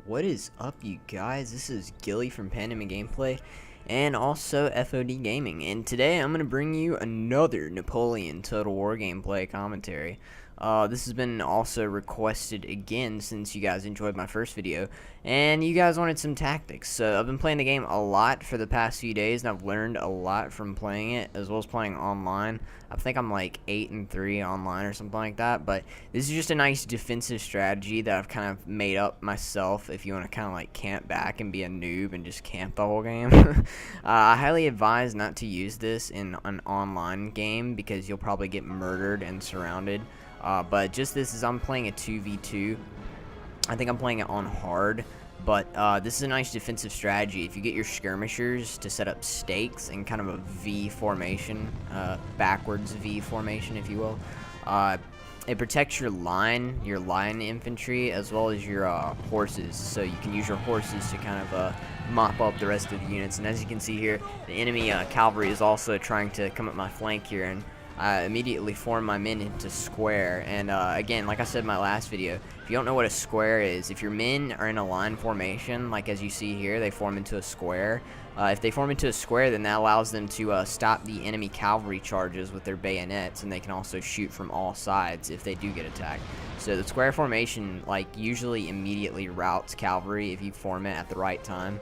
What is up, you guys? This is Ghillie from Pandemic Gameplay and also FOD Gaming, and today I'm going to bring you another Napoleon Total War gameplay commentary. This has been also requested again since you guys enjoyed my first video, and you guys wanted some tactics. So I've been playing the game a lot for the past few days, and I've learned a lot from playing it, as well as playing online. I think I'm like 8-3 online or something like that, but this is just a nice defensive strategy that I've kind of made up myself if you want to kind of like camp back and be a noob and just camp the whole game. I highly advise not to use this in an online game because you'll probably get murdered and surrounded. But just this is I'm playing a 2v2. I think I'm playing it on hard, but this is a nice defensive strategy. If you get your skirmishers to set up stakes in kind of a V formation, backwards V formation, if you will, it protects your line infantry, as well as your horses. So you can use your horses to kind of mop up the rest of the units. And as you can see here, the enemy cavalry is also trying to come up my flank here, and I immediately form my men into square. And again, like I said in my last video, if you don't know what a square is, if your men are in a line formation, like as you see here, they form into a square. If they form into a square, then that allows them to stop the enemy cavalry charges with their bayonets, and they can also shoot from all sides if they do get attacked. So the square formation usually immediately routes cavalry if you form it at the right time.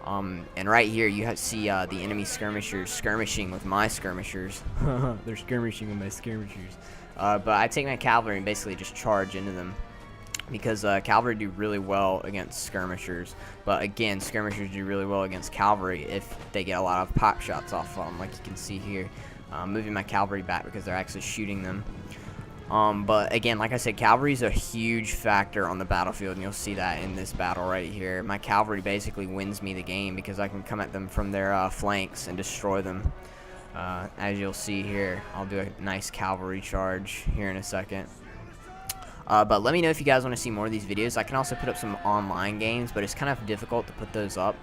And right here you see the enemy skirmishers skirmishing with my skirmishers. They're skirmishing with my skirmishers. But I take my cavalry and basically just charge into them, because cavalry do really well against skirmishers. But again, skirmishers do really well against cavalry if they get a lot of pop shots off of them, like you can see here. Moving my cavalry back because they're actually shooting them. But again, like I said, cavalry is a huge factor on the battlefield, and you'll see that in this battle right here. My cavalry basically wins me the game because I can come at them from their flanks and destroy them. As you'll see here, I'll do a nice cavalry charge here in a second. But let me know if you guys want to see more of these videos. I can also put up some online games, but it's kind of difficult to put those up,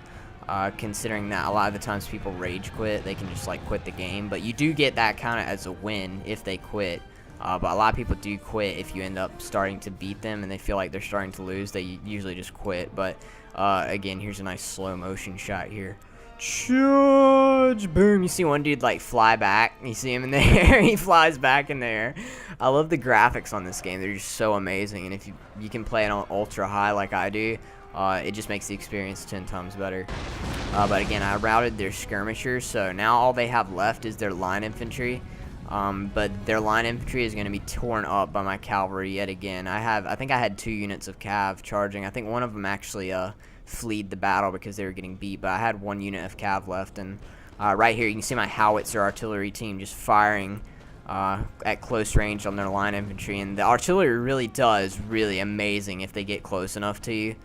considering that a lot of the times people rage quit. They can just like quit the game, but you do get that kind of as a win if they quit. But a lot of people do quit if you end up starting to beat them and they feel like they're starting to lose. They usually just quit. But again, here's a nice slow motion shot here. Charge! Boom! You see one dude like fly back. You see him in the air. He flies back in the air. I love the graphics on this game. They're just so amazing. And if you can play it on ultra high like I do, it just makes the experience 10 times better. But again, I routed their skirmishers, so now all they have left is their line infantry. But their line infantry is going to be torn up by my cavalry yet again. I think I had 2 units of cav charging. I think one of them actually fled the battle because they were getting beat, but I had 1 unit of cav left. And right here you can see my howitzer artillery team just firing at close range on their line infantry. And the artillery really does really amazing if they get close enough to you.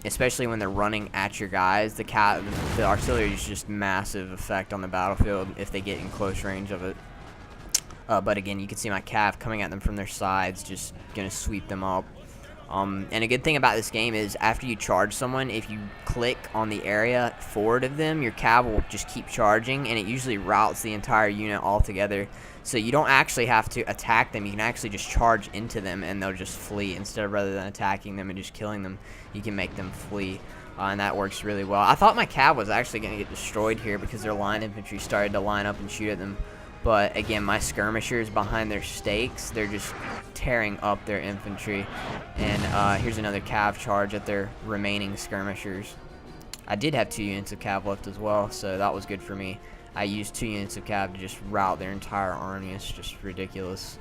Especially when they're running at your guys. The artillery is just massive effect on the battlefield if they get in close range of it. But again, you can see my cav coming at them from their sides, just gonna sweep them up. And a good thing about this game is after you charge someone, if you click on the area forward of them, your cav will just keep charging, and it usually routes the entire unit altogether. So you don't actually have to attack them. You can actually just charge into them and they'll just flee. Rather than attacking them and just killing them, you can make them flee. And that works really well. I thought my cav was actually going to get destroyed here because their line infantry started to line up and shoot at them. But again, my skirmishers behind their stakes, they're just tearing up their infantry. And here's another cav charge at their remaining skirmishers. I did have 2 units of cav left as well, so that was good for me. I used 2 units of cav to just rout their entire army. It's just ridiculous.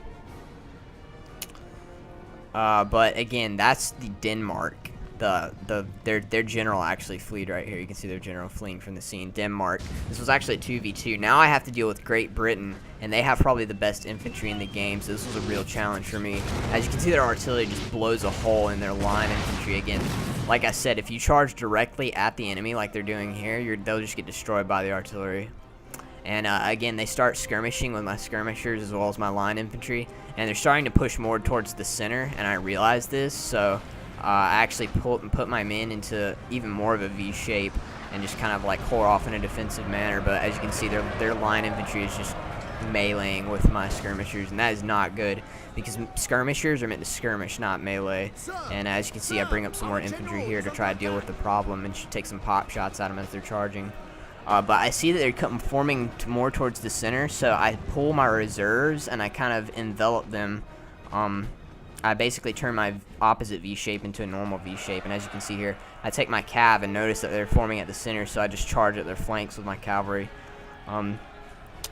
But again, that's the Denmark. Their general actually fled right here. You can see their general fleeing from the scene. Denmark. This was actually a 2v2. Now I have to deal with Great Britain, and they have probably the best infantry in the game, so this was a real challenge for me. As you can see, their artillery just blows a hole in their line infantry. Again, like I said, if you charge directly at the enemy like they're doing here, they'll just get destroyed by the artillery. And again, they start skirmishing with my skirmishers as well as my line infantry, and they're starting to push more towards the center, and I realized this, so I actually put my men into even more of a V shape and just kind of like core off in a defensive manner. But as you can see, their line infantry is just meleeing with my skirmishers, and that is not good because skirmishers are meant to skirmish, not melee. And as you can see, I bring up some more infantry here to try to deal with the problem and should take some pop shots at them as they're charging. But I see that they're forming more towards the center, so I pull my reserves and I kind of envelop them. I basically turn my opposite V shape into a normal V shape, and as you can see here, I take my cav and notice that they're forming at the center, so I just charge at their flanks with my cavalry.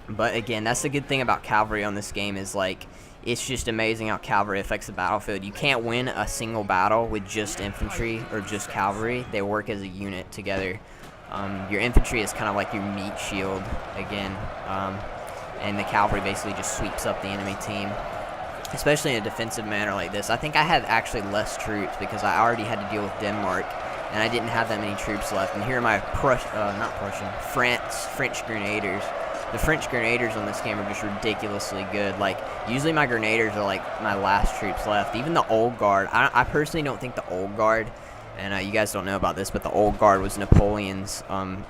But again, that's the good thing about cavalry on this game is, like, it's just amazing how cavalry affects the battlefield. You can't win a single battle with just infantry or just cavalry. They work as a unit together. Your infantry is kind of like your meat shield again, and the cavalry basically just sweeps up the enemy team, especially in a defensive manner like this. I think I had actually less troops because I already had to deal with Denmark, and I didn't have that many troops left. And here are my French grenadiers. The French grenadiers on this game are just ridiculously good. Like, usually my grenadiers are like my last troops left. Even the old guard, I personally don't think the old guard, and you guys don't know about this, but the old guard was Napoleon's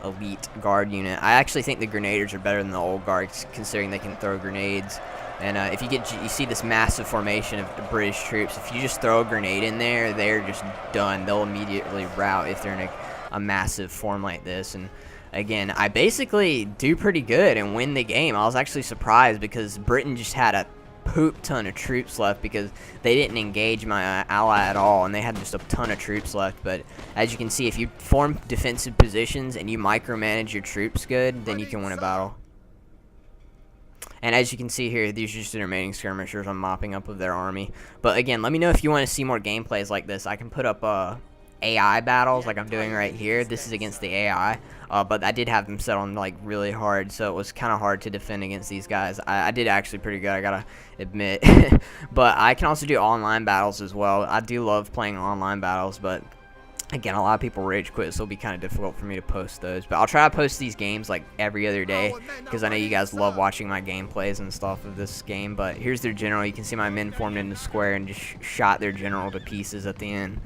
elite guard unit. I actually think the grenadiers are better than the old guards, considering they can throw grenades. And if you see this massive formation of the British troops, if you just throw a grenade in there, they're just done. They'll immediately rout if they're in a massive form like this. And again, I basically do pretty good and win the game. I was actually surprised because Britain just had a poop ton of troops left because they didn't engage my ally at all, and they had just a ton of troops left. But as you can see, if you form defensive positions and you micromanage your troops good, then you can win a battle. And as you can see here, these are just the remaining skirmishers I'm mopping up of their army. But again, let me know if you want to see more gameplays like this. I can put up AI battles like I'm doing right here. This is against the AI, but I did have them set on like really hard, so it was kind of hard to defend against these guys. I did actually pretty good, I gotta admit. But I can also do online battles as well. I do love playing online battles, but again, a lot of people rage quit, so it'll be kind of difficult for me to post those. But I'll try to post these games like every other day because I know you guys love watching my gameplays and stuff of this game. But here's their general. You can see my men formed in the square and just shot their general to pieces at the end.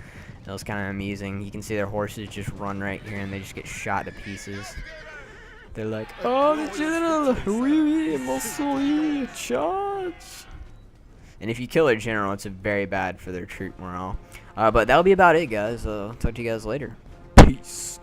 That was kind of amusing. You can see their horses just run right here and they just get shot to pieces. They're like, oh, the general, oui, Mussolini, charge. And if you kill their general, it's very bad for their troop morale. But that'll be about it, guys. Talk to you guys later. Peace.